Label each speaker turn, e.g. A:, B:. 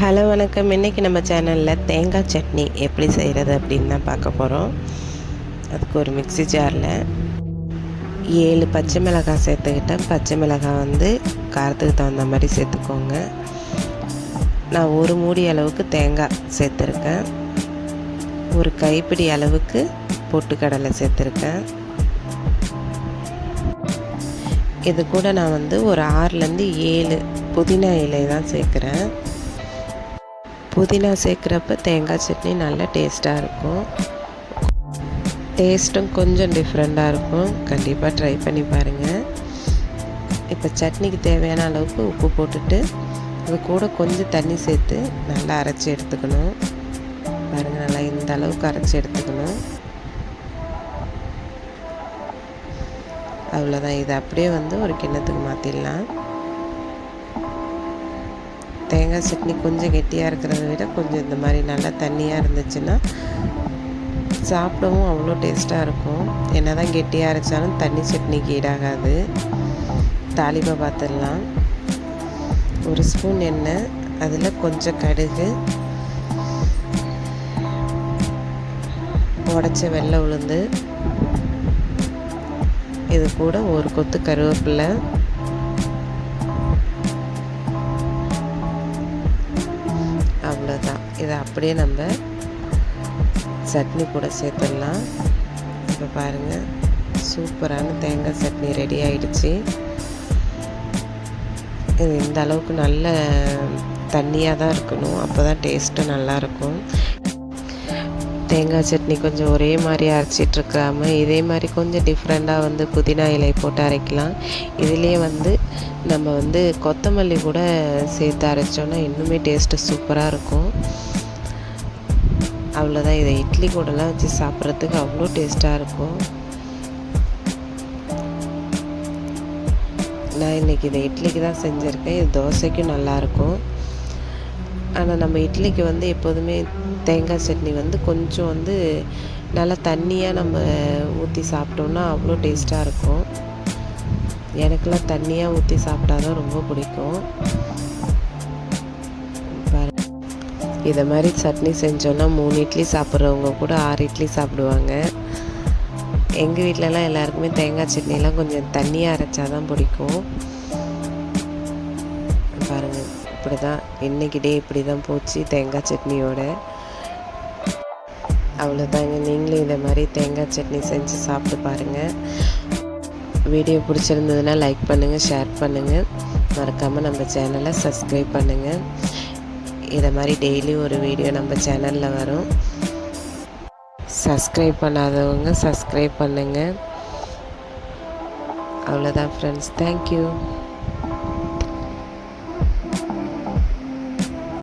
A: Hello வணக்கம். இன்றைக்கி நம்ம சேனலில் தேங்காய் சட்னி எப்படி செய்கிறது அப்படின்னு தான் பார்க்க போகிறோம். அதுக்கு ஒரு மிக்ஸி ஜாரில் 7 பச்சை மிளகாய் சேர்த்துக்கிட்டேன். பச்சை மிளகாய் காரத்துக்கு தகுந்த மாதிரி சேர்த்துக்கோங்க. நான் ஒரு மூடி அளவுக்கு தேங்காய் சேர்த்துருக்கேன். ஒரு கைப்பிடி அளவுக்கு பொட்டுக்கடலை சேர்த்துருக்கேன். இது கூட நான் ஒரு 6லேருந்து 7 புதினா இலை தான் சேர்க்குறேன். புதினா சேர்க்குறப்ப தேங்காய் சட்னி நல்லா டேஸ்ட்டாக இருக்கும். டேஸ்ட்டும் கொஞ்சம் டிஃப்ரெண்ட்டாக இருக்கும். கண்டிப்பாக ட்ரை பண்ணி பாருங்கள். இப்போ சட்னிக்கு தேவையான அளவுக்கு உப்பு போட்டுட்டு அது கூட கொஞ்சம் தண்ணி சேர்த்து நல்லா அரைச்சி எடுத்துக்கணும். பாருங்கள், நல்லா இந்த அளவுக்கு அரைச்சி எடுத்துக்கணும். அவ்வளோதான். இதை அப்படியே ஒரு கிண்ணத்துக்கு மாற்றிடலாம். தேங்காய் சட்னி கொஞ்சம் கெட்டியாக இருக்கிறத விட கொஞ்சம் இந்த மாதிரி நல்லா தண்ணியாக இருந்துச்சுன்னா சாப்பிடவும் அவ்வளோ டேஸ்ட்டாக இருக்கும். என்ன தான் கெட்டியாக அரைச்சாலும் தண்ணி சட்னிக்கு ஈடாகாது. தாளிப்பாக பார்த்துடலாம். ஒரு ஸ்பூன் எண்ணெய், அதில் கொஞ்சம் கடுகு, உடைச்ச வெள்ளை உளுந்து, இது கூட ஒரு கொத்து கருவேப்பிலை, அவ்வளோதான். இதை அப்படியே நம்ம சட்னி கூட சேர்த்துடலாம். இப்போ பாருங்கள், சூப்பரான தேங்காய் சட்னி ரெடி ஆகிடுச்சு. இது இந்த அளவுக்கு நல்ல தண்ணியாக தான் இருக்கணும், அப்போ தான் டேஸ்ட்டு நல்லாயிருக்கும். தேங்காய் சட்னி கொஞ்சம் ஒரே மாதிரி அரைச்சிட்ருக்காம இதே மாதிரி கொஞ்சம் டிஃப்ரெண்ட்டாக புதினா இலை போட்டு அரைக்கலாம். இதுலேயே நம்ம கொத்தமல்லி கூட சேர்த்து அரைச்சோன்னா இன்னுமே டேஸ்ட்டு சூப்பராக இருக்கும். அவ்வளோதான். இதை இட்லி கூடலாம் வச்சு சாப்பிட்றதுக்கு அவ்வளோ டேஸ்ட்டாக இருக்கும். நான் இன்றைக்கி இதை இட்லிக்கு தான் செஞ்சுருக்கேன். இது தோசைக்கும் நல்லாயிருக்கும். ஆனால் நம்ம இட்லிக்கு எப்போதுமே தேங்காய் சட்னி கொஞ்சம் நல்லா தண்ணியாக நம்ம ஊற்றி சாப்பிட்டோன்னா அவ்வளோ டேஸ்ட்டாக இருக்கும். எனக்கெல்லாம் தண்ணியாக ஊற்றி சாப்பிட்டா தான் ரொம்ப பிடிக்கும். இதை மாதிரி சட்னி செஞ்சோன்னா 3 இட்லி சாப்பிட்றவங்க கூட 6 இட்லி சாப்பிடுவாங்க. எங்கள் வீட்டிலலாம் எல்லாருக்குமே தேங்காய் சட்னிலாம் கொஞ்சம் தண்ணியாக அரைச்சா தான் பிடிக்கும். பாருங்கள், இப்படி தான் இன்றைக்கி டே இப்படி தான் போச்சு தேங்காய் சட்னியோட. அவ்வளோதாங்க. நீங்களும் இதை மாதிரி தேங்காய் சட்னி செஞ்சு சாப்பிட்டு பாருங்கள். வீடியோ பிடிச்சிருந்ததுன்னா லைக் பண்ணுங்கள், ஷேர் பண்ணுங்கள். மறக்காமல் நம்ம சேனலை சப்ஸ்கிரைப் பண்ணுங்கள். இதை மாதிரி டெய்லி ஒரு வீடியோ நம்ம சேனலில் வரும். சப்ஸ்கிரைப் பண்ணாதவங்க சப்ஸ்கிரைப் பண்ணுங்கள். அவ்வளோதான் ஃப்ரெண்ட்ஸ். தேங்க்யூ.